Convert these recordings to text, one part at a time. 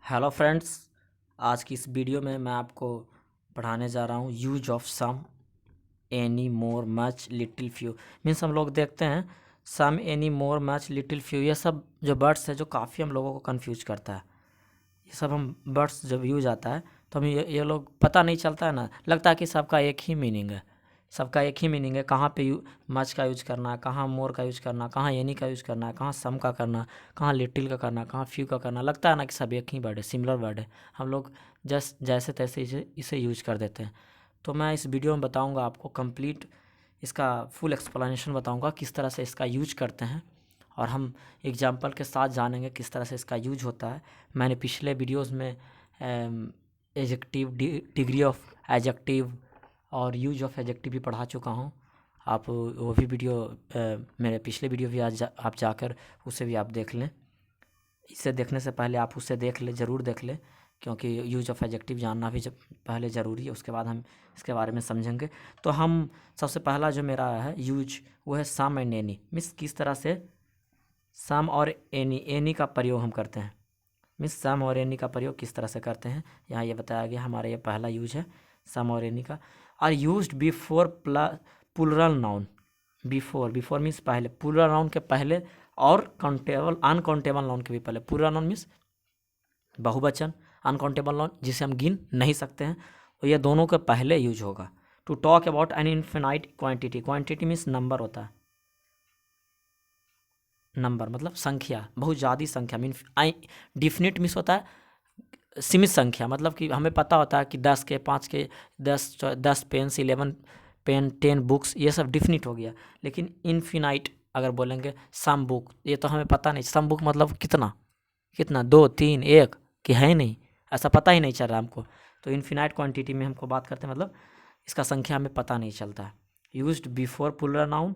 Hello friends, आज की इस वीडियो में मैं आपको पढ़ाने जा रहा हूँ use of some, any, more, much, little, few. Means हम लोग देखते हैं some, any, more, much, little, few, ये सब जो वर्ड्स है जो काफ़ी हम लोगों को कंफ्यूज करता है। ये सब हम वर्ड्स जब यूज आता है तो हमें ये लोग पता नहीं चलता है ना, लगता है कि सबका एक ही मीनिंग है। सबका एक ही मीनिंग है, कहाँ पे मच का यूज करना है, कहाँ मोर का यूज करना, कहाँ एनी का यूज करना है, कहाँ सम का करना, कहाँ लिटिल का करना, कहाँ फ्यू का करना। लगता है ना कि सब एक ही वर्ड है, सिमिलर वर्ड है। हम लोग जैसे तैसे इसे यूज कर देते हैं। तो मैं इस वीडियो में बताऊंगा आपको कंप्लीट, इसका फुल एक्सप्लेनेशन बताऊंगा किस तरह से इसका यूज करते हैं, और हम एग्जाम्पल के साथ जानेंगे किस तरह से इसका यूज होता है। मैंने पिछले वीडियोस में एडजेक्टिव, डिग्री ऑफ एडजेक्टिव और यूज ऑफ एडजेक्टिव भी पढ़ा चुका हूँ। आप वो भी वीडियो मेरे पिछले वीडियो भी आप जाकर उसे भी आप देख लें। इसे देखने से पहले आप उसे देख लें, ज़रूर देख लें, क्योंकि यूज ऑफ एडजेक्टिव जानना भी जब पहले ज़रूरी है, उसके बाद हम इसके बारे में समझेंगे। तो हम सबसे पहला जो मेरा है यूज, वो है सम एंड एनी। मीन्स किस तरह से सम और एनी का प्रयोग हम करते हैं। मीन्स सम और एनी का प्रयोग किस तरह से करते हैं, यहाँ ये बताया गया। हमारा ये पहला यूज है सम और एनी का। Are used before plural noun. Before means पहले, प्लुरल नाउन के पहले, और काउंटेबल अनकाउंटेबल नाउन के भी पहले। प्लुरल नाउन मीन्स बहुवचन, अनकाउंटेबल नाउन जिसे हम गिन नहीं सकते हैं, और ये दोनों के पहले यूज होगा। To talk about an infinite quantity. Quantity means number होता है, नंबर मतलब संख्या, बहुत ज़्यादा संख्या। मीन डिफिनिट मीन्स होता है सीमित संख्या, मतलब कि हमें पता होता है कि 10 के, 5 के, 10 पेन्स, 11 पेन, 10 बुक्स, ये सब डिफिनिट हो गया। लेकिन इनफिनाइट अगर बोलेंगे सम बुक, ये तो हमें पता नहीं सम बुक मतलब कितना कितना, 2, 3, 1 कि है ही नहीं, ऐसा पता ही नहीं चल रहा हमको। तो इनफिनाइट क्वांटिटी में हमको बात करते हैं, मतलब इसका संख्या हमें पता नहीं चलता है। Used before plural noun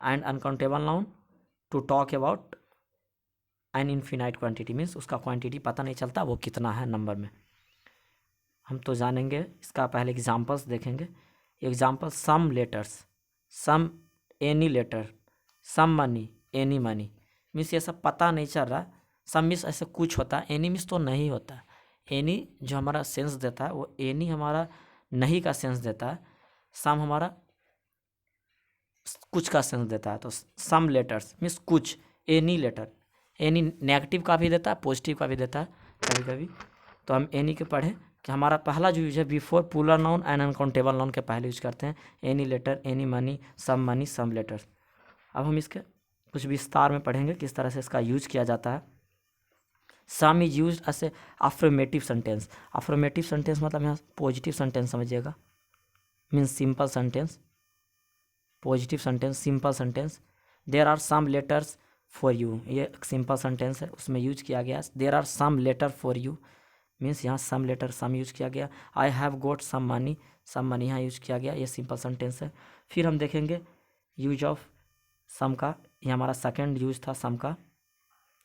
and uncountable noun to talk about an infinite quantity. Means उसका क्वांटिटी पता नहीं चलता वो कितना है नंबर में। हम तो जानेंगे, इसका पहले एग्जांपल्स देखेंगे। Example, some letters, some any letter, some money, any money. Means ये सब पता नहीं चल रहा। सम मीन्स ऐसे कुछ होता है, एनी मीन्स तो नहीं होता। एनी जो हमारा सेंस देता है, वो एनी हमारा नहीं का सेंस देता है। सम हमारा कुछ का सेंस देता है। तो सम लेटर्स मीन्स कुछ, एनी लेटर। एनी नेगेटिव का भी देता है, पॉजिटिव का भी देता है कभी कभी। तो हम एनी के पढ़ें कि हमारा पहला जो यूज है before plural noun and uncountable noun के पहले यूज करते हैं any letter, any money, some letters. अब हम इसके कुछ विस्तार में पढ़ेंगे किस तरह से इसका यूज किया जाता है। Some is use as a affirmative sentence. Affirmative sentence मतलब यहाँ पॉजिटिव सेंटेंस समझिएगा, means simple sentence, positive sentence, simple sentence. There are some letters for you, ये सिंपल सेंटेंस है, उसमें यूज किया गया there are some letter for you. Means यहाँ some letter, some use किया गया। I have got some money यहाँ use किया गया, ये सिंपल सेंटेंस है। फिर हम देखेंगे यूज ऑफ सम का, ये हमारा सेकेंड यूज था सम का,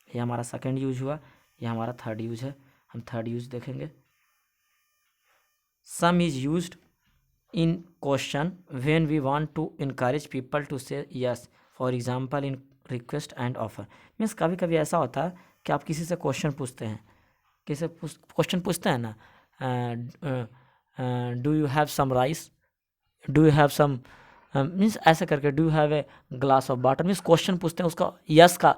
ये हमारा सेकेंड यूज हुआ, ये हमारा थर्ड यूज है। हम थर्ड यूज देखेंगे। सम is used in question when we want to encourage people to say yes, for example in request and offer। Means कभी कभी ऐसा होता है कि आप किसी से क्वेश्चन पूछते हैं, किसी क्वेश्चन पूछते हैं ना, do you have some rice, do you have some, means ऐसे करके, do you have a glass of water. Means question पूछते हैं, उसका यस का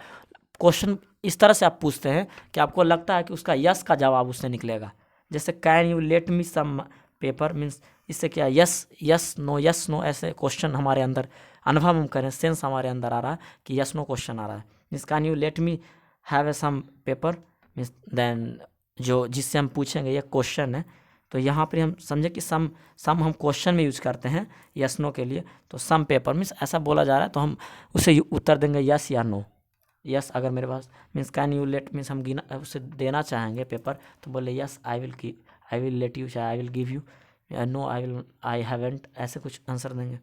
क्वेश्चन इस तरह से आप पूछते हैं कि आपको लगता है कि उसका यस का जवाब उससे निकलेगा। जैसे can you let me some paper, means इससे क्या, यस नो ऐसे क्वेश्चन हमारे अंदर अनुभव हम करें, सेंस हमारे अंदर आ रहा है कि यस नो क्वेश्चन आ रहा है। Means can you let me have a some paper, means then जो जिससे हम पूछेंगे ये क्वेश्चन है। तो यहाँ पर हम समझे कि सम हम क्वेश्चन में यूज करते हैं यस नो के लिए। तो सम पेपर मीन्स ऐसा बोला जा रहा है, तो हम उसे उत्तर देंगे यस या नो। यस अगर मेरे पास, means can you let, means हम गिना उसे देना चाहेंगे पेपर, तो बोले yes I will let you, चाहे I will give you, no I haven't, ऐसे कुछ आंसर देंगे।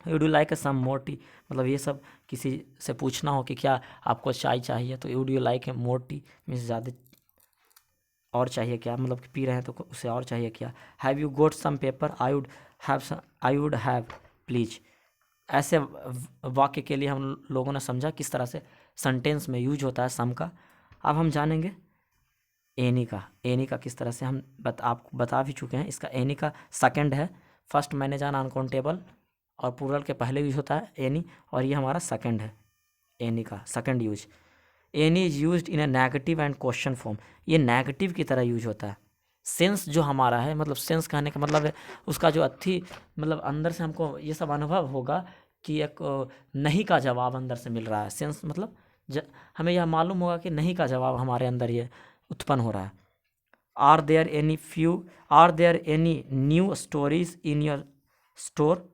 Would you like some more tea, मतलब ये सब किसी से पूछना हो कि क्या आपको चाय चाहिए, तो would you like a more tea, means ज़्यादा और चाहिए क्या, मतलब कि पी रहे हैं तो उसे और चाहिए क्या। Have you got some paper, I would have please. ऐसे वाक्य के लिए हम लोगों ने समझा किस तरह से सेंटेंस में यूज होता है सम का। अब हम जानेंगे एनी का किस तरह से हम आपको बता भी चुके हैं। इसका एनी का सेकंड है, फर्स्ट मैंने जाना अनकाउंटेबल और प्लूरल के पहले यूज होता है एनी, और ये हमारा सेकंड है एनी का second use. Any is used in A negative and question form, ये नेगेटिव की तरह यूज होता है। सेंस जो हमारा है, मतलब सेंस कहने का मतलब है उसका जो मतलब अंदर से हमको ये सब अनुभव होगा कि एक नहीं का जवाब अंदर से मिल रहा है। सेंस मतलब हमें यह मालूम होगा कि नहीं का जवाब हमारे अंदर ये उत्पन्न हो रहा है। Are there any new stories in your store,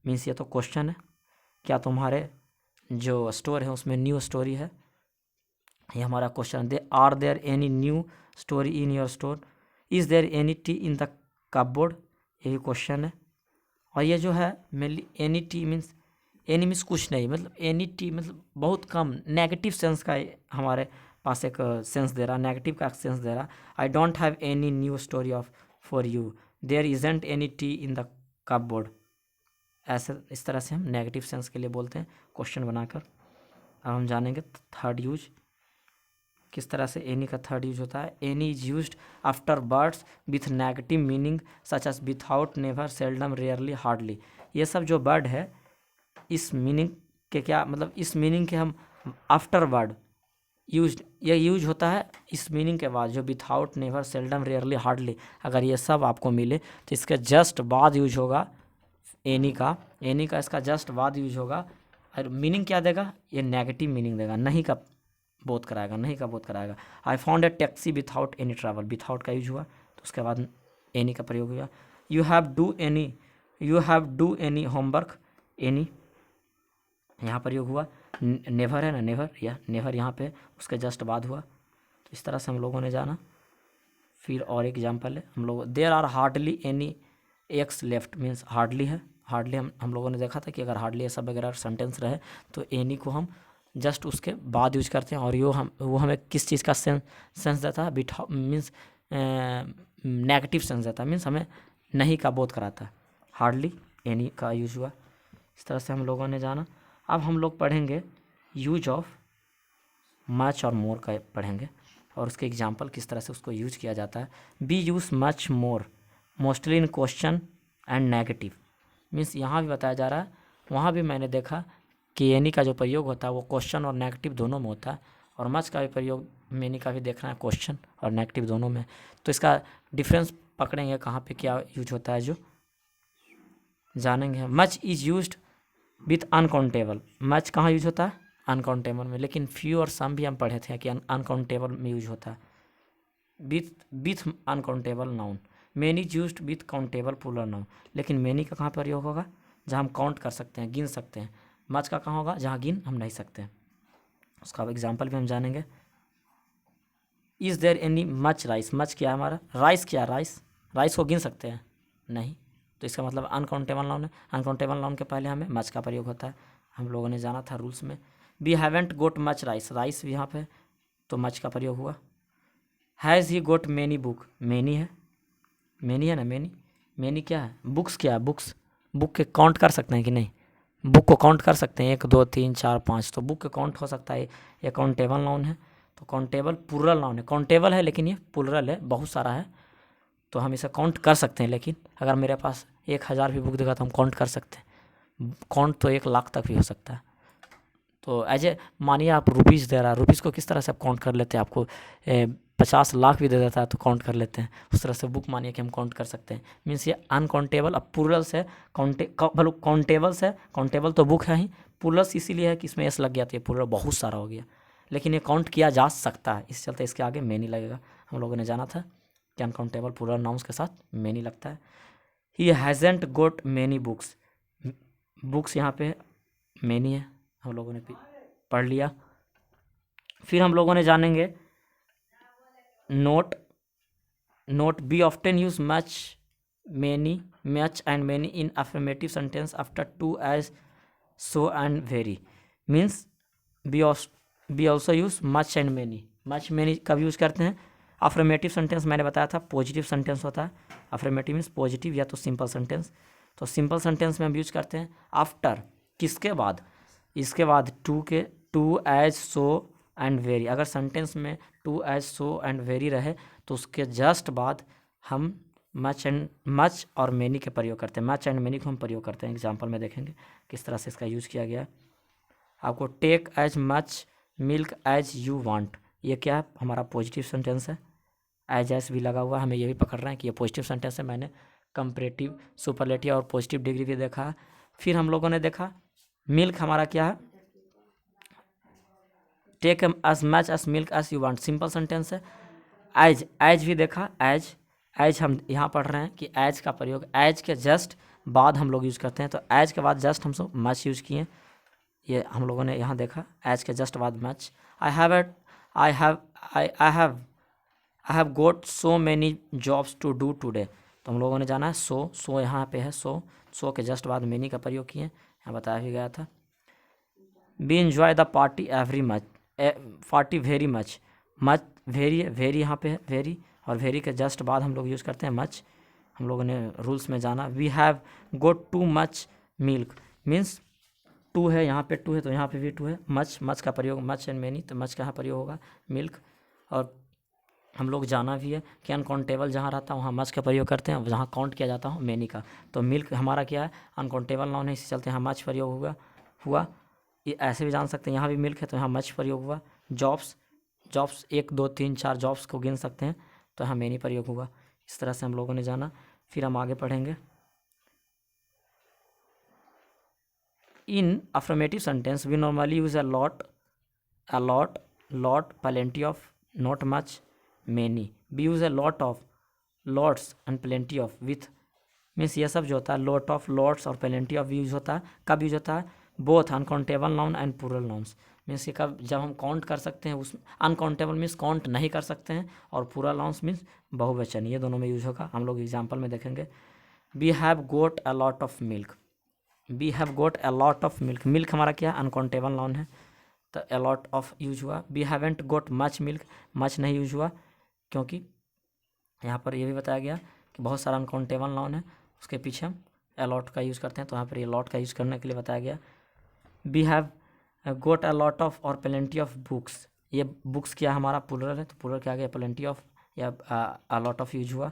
means ये तो क्वेश्चन है, क्या तुम्हारे जो स्टोर है उसमें न्यू स्टोरी है, ये हमारा question. Are there any new story in your store, is there any tea in the cupboard, ये भी क्वेश्चन है। और ये जो है mainly any tea means, any means कुछ नहीं, मतलब एनी टी मतलब बहुत कम, नेगेटिव सेंस का हमारे पास एक सेंस दे रहा, नेगेटिव का सेंस दे रहा। I don't have any new story of for you, there isn't any tea in the cupboard, ऐसे इस तरह से हम नेगेटिव सेंस के लिए बोलते हैं क्वेश्चन बनाकर। अब हम जानेंगे थर्ड यूज, किस तरह से एनी का थर्ड यूज होता है। Any is used after words with negative meaning such as without, never, seldom, rarely, hardly. ये सब जो वर्ड है इस मीनिंग के क्या मतलब, इस मीनिंग के हम आफ्टर वर्ड यूज, ये यूज होता है इस मीनिंग के बाद, जो without, never, seldom, rarely, hardly, अगर ये सब आपको मिले तो इसके जस्ट बाद यूज होगा एनी का इसका जस्ट बाद यूज होगा। और मीनिंग क्या देगा, ये नेगेटिव मीनिंग देगा, नहीं का बोध कराएगा। I found a taxi without any travel, without का यूज हुआ तो उसके बाद एनी का प्रयोग हुआ। You have do any homework, any यहाँ प्रयोग हुआ। नेवर है ना, नेवर यहाँ पे उसके जस्ट बाद हुआ। तो इस तरह से हम लोगों ने जाना। फिर और एग्जाम्पल है हम लोग, there are hardly any eggs left, means hardly है, हार्डली हम लोगों ने देखा था कि अगर हार्डली ऐसा वगैरह सेंटेंस रहे तो एनी को हम जस्ट उसके बाद यूज करते हैं। और वो हमें किस चीज़ का सेंस देता है, मीन्स नेगेटिव सेंस देता है, मीन्स हमें नहीं का बोध कराता है। हार्डली एनी का यूज हुआ। इस तरह से हम लोगों ने जाना। अब हम लोग पढ़ेंगे यूज ऑफ मच और मोर का पढ़ेंगे, और उसके एग्जाम्पल किस तरह से उसको यूज किया जाता है। B use much more mostly in question and negative, means यहाँ भी बताया जा रहा है, वहाँ भी मैंने देखा कि एनी का जो प्रयोग होता है वो क्वेश्चन और नेगेटिव दोनों में होता है, और मच का भी प्रयोग मेनी का भी देखना है क्वेश्चन और नेगेटिव दोनों में। तो इसका डिफरेंस पकड़ेंगे कहाँ पे क्या यूज होता है जो जानेंगे। Much is used with uncountable, much कहाँ यूज होता है, अनकाउंटेबल में, लेकिन फ्यू और सम भी हम पढ़े थे कि अनकाउंटेबल में यूज होता है with uncountable noun. Many used with countable plural noun, लेकिन मेनी का कहाँ प्रयोग होगा, जहाँ हम काउंट कर सकते हैं, गिन सकते हैं। मच का कहाँ होगा, जहाँ गिन हम नहीं सकते हैं। उसका एग्जाम्पल भी हम जानेंगे। Is there any much rice, much क्या है हमारा, राइस क्या, राइस को गिन सकते हैं नहीं, तो इसका मतलब अनकाउंटेबल नाउन है। अनकाउंटेबल नाउन के पहले हमें मच का प्रयोग होता है, हम लोगों ने जाना था रूल्स में। We haven't got much rice, rice भी यहाँ पे तो मच का प्रयोग हुआ। Has he got many book, many है ना, मैनी क्या है, बुक्स क्या है, बुक के काउंट कर सकते हैं कि नहीं, बुक को काउंट कर सकते हैं 1 2 3 4 5, तो बुक के काउंट हो सकता है, ये काउंटेबल नाउन है। तो काउंटेबल प्लूरल नाउन है, काउंटेबल है लेकिन ये प्लूरल है, बहुत सारा है, तो हम इसे काउंट कर सकते हैं। लेकिन अगर मेरे पास 1000 भी बुक देगा तो हम काउंट कर सकते हैं, काउंट तो 1 लाख तक भी हो सकता है। तो एज ए मानिए आप रुपीज़ दे रहा है, रुपीज़ को किस तरह से आप काउंट कर लेते हैं, आपको 50 लाख भी दे देता है तो काउंट कर लेते हैं, उस तरह से बुक मानिए कि हम काउंट कर सकते हैं। मीन्स ये अनकाउंटेबल, अब प्लूरल से काउंटेबल तो बुक है ही, प्लूरल इसीलिए है कि इसमें एस लग गया तो ये प्लूरल बहुत सारा हो गया, लेकिन ये काउंट किया जा सकता है, इस चलते इसके आगे मैनी लगेगा। हम लोगों ने जाना था कि अनकाउंटेबल प्लूरल नाउन्स के साथ मैनी लगता है। ही हैज़ेंट गोट मैनी बुक्स, बुक्स यहाँ पे मैनी है, हम लोगों ने पढ़ लिया। फिर हम लोगों ने जानेंगे note be often use much and many in affirmative sentence after too as so and very, means be also use much and many कब यूज करते हैं, अफर्मेटिव सेंटेंस मैंने बताया था पॉजिटिव सेंटेंस होता है, अफर्मेटिव मीन्स पॉजिटिव या तो सिंपल सेंटेंस, तो सिंपल सेंटेंस में हम यूज करते हैं आफ्टर, किसके बाद, इसके बाद too as so and very. अगर सेंटेंस में too as so and very रहे तो उसके जस्ट बाद हम मच और मैनी के प्रयोग करते हैं। मच एंड मैनी को हम प्रयोग करते हैं। एग्जाम्पल में देखेंगे किस तरह से इसका यूज़ किया गया है। आपको take as much milk as you want, ये क्या है, हमारा पॉजिटिव सेंटेंस है। एज भी लगा हुआ है, हमें ये भी पकड़ रहे हैं कि ये पॉजिटिव सेंटेंस है। मैंने कंपैरेटिव, सुपरलेटिव और पॉजिटिव डिग्री भी देखा है। फिर हम लोगों ने देखा मिल्क हमारा क्या है, take as much as milk as you want, simple sentence है। एज भी देखा, एज हम यहाँ पढ़ रहे हैं कि एज का प्रयोग एज के जस्ट बाद हम लोग यूज़ करते हैं, तो एज के बाद जस्ट हम सब मच यूज़ किए, ये हम लोगों ने यहाँ देखा। एज के जस्ट बाद much. I have got so many jobs to do today, तो हम लोगों ने जाना है सो यहाँ पे है, सो के जस्ट बाद मैनी का प्रयोग किए, यहाँ बताया भी गया था। Be enjoy the party party very much very यहाँ पे है वेरी, और वेरी के जस्ट बाद हम लोग यूज़ करते हैं मच। हम लोगों ने रूल्स में जाना। We have got too much milk, means too है, यहाँ पे टू है तो यहाँ पे भी टू है। मच का प्रयोग मच एंड मैनी, तो मच का यहाँ प्रयोग होगा मिल्क। और हम लोग जाना भी है कि अनकाउंटेबल जहाँ रहता है वहाँ मच का प्रयोग करते हैं, जहाँ काउंट किया जाता है मैनी का। तो मिल्क हमारा क्या है, अनकाउंटेबल नाउन है, इसी चलते यहाँ मच प्रयोग हुआ। ये ऐसे भी जान सकते हैं, यहाँ भी मिल्क है तो यहाँ मच प्रयोग हुआ। जॉब्स 1 2 3 4 जॉब्स को गिन सकते हैं, तो यहाँ मैनी प्रयोग हुआ। इस तरह से हम लोगों ने जाना। फिर हम आगे पढ़ेंगे। In affirmative sentence we normally use lot, plenty of, not much, many. We use a lot of, lots and plenty of, with, means ये सब जो होता है लॉट ऑफ, लॉट्स और plenty of यूज होता है। कब यूज होता है, both uncountable noun and plural nouns, means ये कब, जब हम काउंट कर सकते हैं। उस अनकाउंटेबल मीन्स काउंट नहीं कर सकते हैं, और प्लूरल नाउन्स मीन्स बहुवचन, ये दोनों में यूज होगा। हम लोग एग्जाम्पल में देखेंगे। We have got a lot of milk, we have got a lot of milk, milk हमारा क्या है, अनकाउंटेबल नाउन है, तो अ लॉट ऑफ यूज हुआ। We haven't got much milk, much नहीं यूज हुआ, क्योंकि यहाँ पर ये भी बताया गया कि बहुत सारा अनकाउंटेबल नाउन है, उसके पीछे हम अलॉट का यूज़ करते हैं, तो यहाँ पर ये लॉट का यूज़ करने के लिए बताया गया। We have got a lot of और प्लेंटी ऑफ बुक्स, ये बुक्स क्या हमारा प्लूरल है, तो प्लूरल क्या आ गया, प्लेंटी ऑफ या अ लॉट ऑफ यूज हुआ।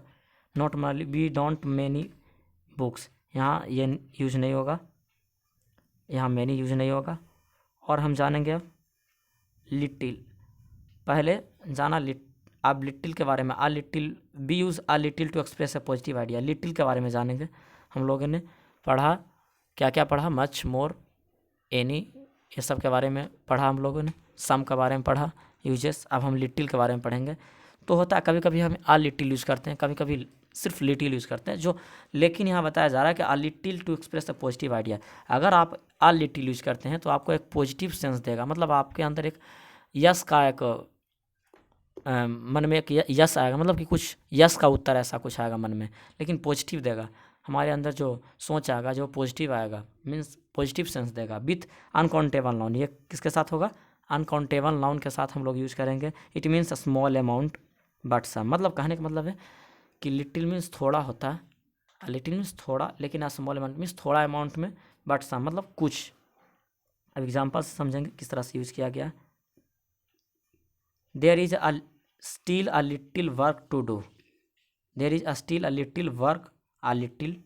Not many, we don't many books, यहाँ ये यूज नहीं होगा, यहाँ मैनी यूज नहीं होगा। और हम जानेंगे अब लिटिल, पहले जाना अब लिटिल के बारे में। A little, we use a little to express a positive idea, little के बारे में जानेंगे। हम लोगों ने पढ़ा, क्या क्या पढ़ा, मच, मोर, एनी, ये सब के बारे में पढ़ा हम लोगों ने। सम के बारे में पढ़ा, यूजेस। अब हम लिटिल के बारे में पढ़ेंगे। तो होता है कभी कभी हम आ लिटिल यूज़ करते हैं, कभी कभी सिर्फ लिटिल यूज़ करते हैं, जो लेकिन यहाँ बताया जा रहा है कि a little to express a positive idea. अगर आप आ लिटिल यूज़ करते हैं तो आपको एक पॉजिटिव सेंस देगा, मतलब आपके अंदर एक यस का एक मन में एक यस आएगा, मतलब कि कुछ यस का उत्तर ऐसा कुछ आएगा मन में, लेकिन पॉजिटिव देगा। हमारे अंदर जो सोच आएगा, जो पॉजिटिव आएगा, मीन्स पॉजिटिव सेंस देगा। विथ अनकाउंटेबल नाउन, ये किसके साथ होगा, अनकाउंटेबल नाउन के साथ हम लोग यूज़ करेंगे। It means a small amount but some, मतलब कहने का मतलब है कि लिटिल मीन्स थोड़ा होता है, लिटिल मीन्स थोड़ा, लेकिन स्मॉल अमाउंट मीन्स थोड़ा अमाउंट में, बट सम मतलब कुछ। अब एग्जाम्पल से समझेंगे किस तरह से यूज़ किया गया। There is a still a little work to do, there is a still a little work, a little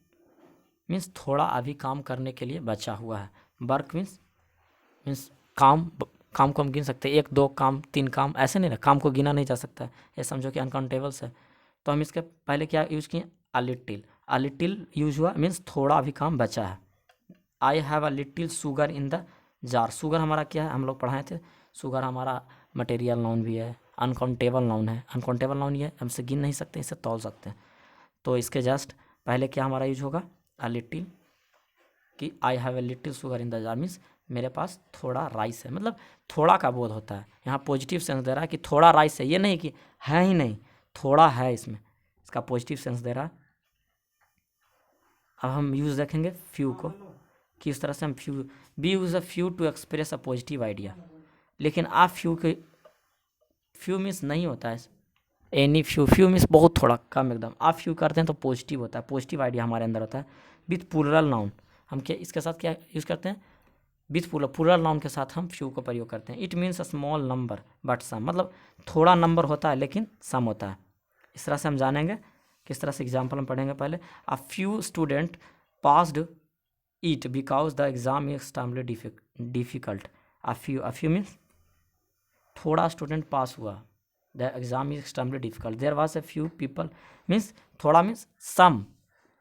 means थोड़ा अभी काम करने के लिए बचा हुआ है। वर्क मीन्स काम, काम को हम गिन सकते हैं, 1 2 काम, 3 काम, ऐसे नहीं ना, काम को गिना नहीं जा सकता है, ये समझो कि अनकाउंटेबल्स है। तो हम इसके पहले क्या यूज़ किए, अ लिटिल यूज हुआ, मीन्स थोड़ा अभी काम बचा है। I have a little sugar in the jar, sugar हमारा क्या है, हम लोग पढ़ाए थे, शुगर हमारा मटेरियल नाउन भी है, अनकाउंटेबल नाउन है। अनकाउंटेबल नाउन ये हमसे गिन नहीं सकते, इसे तौल सकते हैं। तो इसके जस्ट पहले क्या हमारा यूज होगा, अ लिटिल, कि I have a little sugar in the jar, means मेरे पास थोड़ा राइस है, मतलब थोड़ा का बोध होता है। यहाँ पॉजिटिव सेंस दे रहा है कि थोड़ा राइस है, ये नहीं कि है ही नहीं, थोड़ा है इसमें, इसका पॉजिटिव सेंस दे रहा है। अब हम यूज़ देखेंगे फ्यू को, किस तरह से हम few, we use a few to express a positive idea, लेकिन आप फ्यू के, फ्यू मीन्स नहीं होता है, एनी फ्यू मीन्स बहुत थोड़ा, कम एकदम। आप फ्यू करते हैं तो पॉजिटिव होता है, पॉजिटिव आइडिया हमारे अंदर होता है। विथ प्लूरल नाउन, हम क्या इसके साथ क्या यूज़ करते हैं, विथ प्लूरल नाउन के साथ हम फ्यू को प्रयोग करते हैं। It means a small number but some, मतलब थोड़ा नंबर होता है लेकिन सम होता है। इस तरह से हम जानेंगे किस तरह से एग्जाम्पल हम पढ़ेंगे। पहले a few student passed it because the exam is extremely difficult. A few means थोड़ा स्टूडेंट पास हुआ, the exam is extremely difficult. There was a few people means थोड़ा मीन्स सम,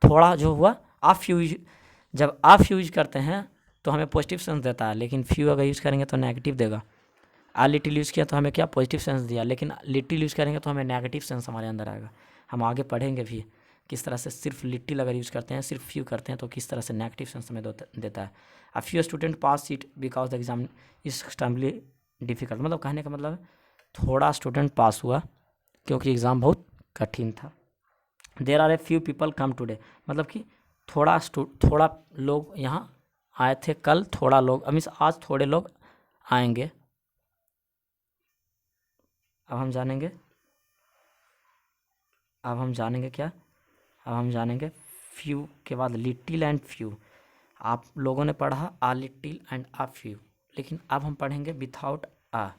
थोड़ा जो हुआ। आ फ्यू जब आ फ्यू यूज करते हैं तो हमें पॉजिटिव सेंस देता है, लेकिन फ्यू अगर यूज़ करेंगे तो नेगेटिव देगा। आ लिटिल यूज़ किया तो हमें क्या पॉजिटिव सेंस दिया, लेकिन लिटिल यूज़ करेंगे तो हमें नेगेटिव सेंस हमारे अंदर आएगा। हम आगे पढ़ेंगे भी किस तरह से सिर्फ लिटिल अगर यूज़ करते हैं, सिर्फ फ्यू करते हैं तो किस तरह से नेगेटिव सेंस हमें देता है। अ few student pass it because the exam is extremely difficult, मतलब कहने का मतलब है थोड़ा स्टूडेंट पास हुआ क्योंकि एग्ज़ाम बहुत कठिन था। There are a few people come today, मतलब कि थोड़ा लोग यहाँ आए थे कल, थोड़ा लोग मीन्स आज थोड़े लोग आएंगे। अब हम जानेंगे क्या, अब हम जानेंगे फ्यू के बाद लिटिल एंड फ्यू। आप लोगों ने पढ़ा a little and a few, लेकिन अब हम पढ़ेंगे विथआउट आ,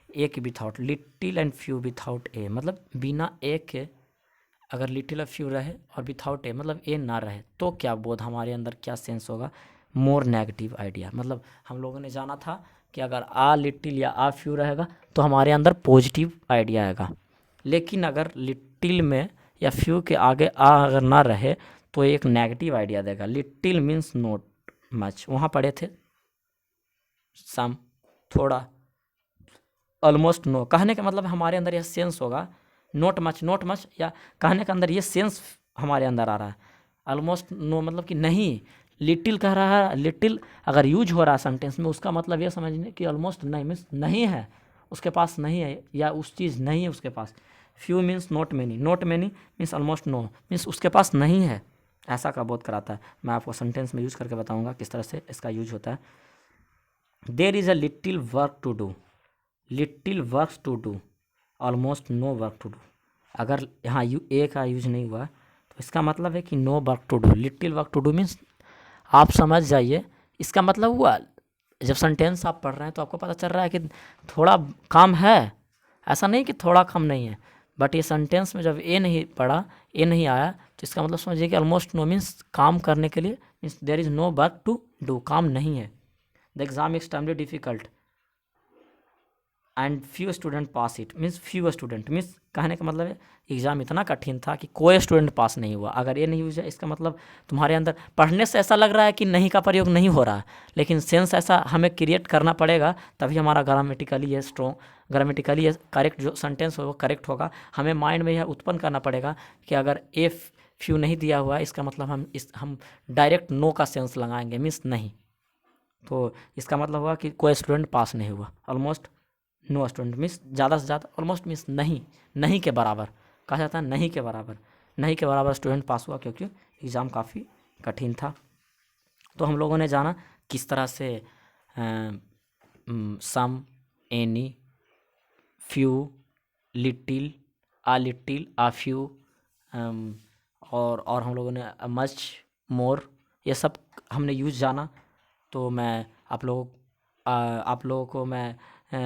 ए के without, little and few without A, मतलब बिना ए के अगर लिटिल और फ्यू रहे और विथआउट ए मतलब ए ना रहे तो क्या बोध हमारे अंदर क्या सेंस होगा, मोर नेगेटिव आइडिया। मतलब हम लोगों ने जाना था कि अगर आ लिटिल या आ फ्यू रहेगा तो हमारे अंदर पॉजिटिव आइडिया आएगा, लेकिन अगर लिटिल में या फ्यू के आगे आ अगर ना रहे तो एक नेगेटिव आइडिया देगा। लिटिल मीन्स नॉट मच, वहाँ पढ़े थे सम, थोड़ा, ऑलमोस्ट नो, कहने का मतलब हमारे अंदर यह सेंस होगा। नॉट मच या कहने के अंदर ये सेंस हमारे अंदर आ रहा है। ऑलमोस्ट नो मतलब कि नहीं। लिटिल कह रहा है, लिटिल अगर यूज हो रहा है सेंटेंस में उसका मतलब ये समझने कि ऑलमोस्ट नहीं मीन्स नहीं है उसके पास, नहीं है या उस चीज़ नहीं है उसके पास। Few means not many means almost no means उसके पास नहीं है, ऐसा का बोध कराता है। मैं आपको सेंटेंस में यूज करके बताऊंगा किस तरह से इसका यूज होता है। There is a little work to do, little work to do, almost no work to do. अगर यहाँ ए का यूज नहीं हुआ तो इसका मतलब है कि no work to do. Little work to do means आप समझ जाइए इसका मतलब हुआ, जब सेंटेंस आप पढ़ रहे हैं तो आपको पता चल रहा है कि थोड़ा काम है, ऐसा नहीं कि थोड़ा कम नहीं है। बट ये सेंटेंस में जब ए नहीं पढ़ा, ए नहीं आया तो इसका मतलब समझिए कि ऑलमोस्ट नो मीन्स काम करने के लिए, means there is no work to do, काम नहीं है। The exam extremely difficult and few student pass it means few student means कहने का मतलब है एग्ज़ाम इतना कठिन था कि कोई स्टूडेंट पास नहीं हुआ। अगर ये नहीं हुआ इसका मतलब तुम्हारे अंदर पढ़ने से ऐसा लग रहा है कि नहीं का प्रयोग नहीं हो रहा है, लेकिन सेंस ऐसा हमें क्रिएट करना पड़ेगा तभी हमारा ग्रामेटिकली ये स्ट्रॉन्ग, ग्रामेटिकली ये करेक्ट जो सेंटेंस हो वो करेक्ट होगा। हमें माइंड में यह उत्पन्न करना पड़ेगा कि अगर ए फ्यू नहीं दिया हुआ है इसका मतलब हम डायरेक्ट नो का सेंस लगाएंगे मीन्स नहीं, तो इसका मतलब हुआ कि कोई स्टूडेंट पास नहीं हुआ। ऑलमोस्ट नो स्टूडेंट मीन्स ज़्यादा से ज़्यादा, ऑलमोस्ट मीन्स नहीं के बराबर कहा जाता है, नहीं के बराबर स्टूडेंट पास हुआ क्योंकि एग्ज़ाम काफ़ी कठिन था। तो हम लोगों ने जाना किस तरह से some, any, few, little, a few और हम लोगों ने मच, मोर, ये सब हमने यूज़ जाना। तो मैं आप लोगों को मैं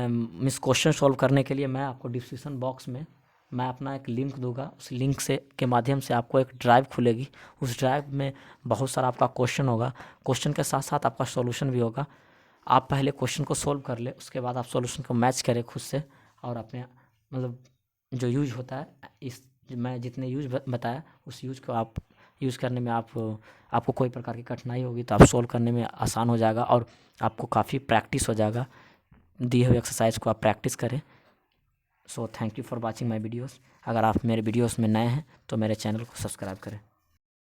मिस क्वेश्चन सॉल्व करने के लिए मैं आपको डिस्क्रिप्शन बॉक्स में मैं अपना एक लिंक दूंगा। उस लिंक से के माध्यम से आपको एक ड्राइव खुलेगी, उस ड्राइव में बहुत सारा आपका क्वेश्चन होगा, क्वेश्चन के साथ साथ आपका सॉल्यूशन भी होगा। आप पहले क्वेश्चन को सॉल्व कर ले, उसके बाद आप सॉल्यूशन को मैच करें खुद से, और अपने मतलब जो यूज होता है इस मैं जितने यूज बताया उस यूज को आप यूज़ करने में आपको कोई प्रकार की कठिनाई होगी तो आप सॉल्व करने में आसान हो जाएगा और आपको काफ़ी प्रैक्टिस हो जाएगा। दिए हुए एक्सरसाइज को आप प्रैक्टिस करें। So thank you for watching my videos. अगर आप मेरे वीडियोस में नए हैं तो मेरे चैनल को सब्सक्राइब करें।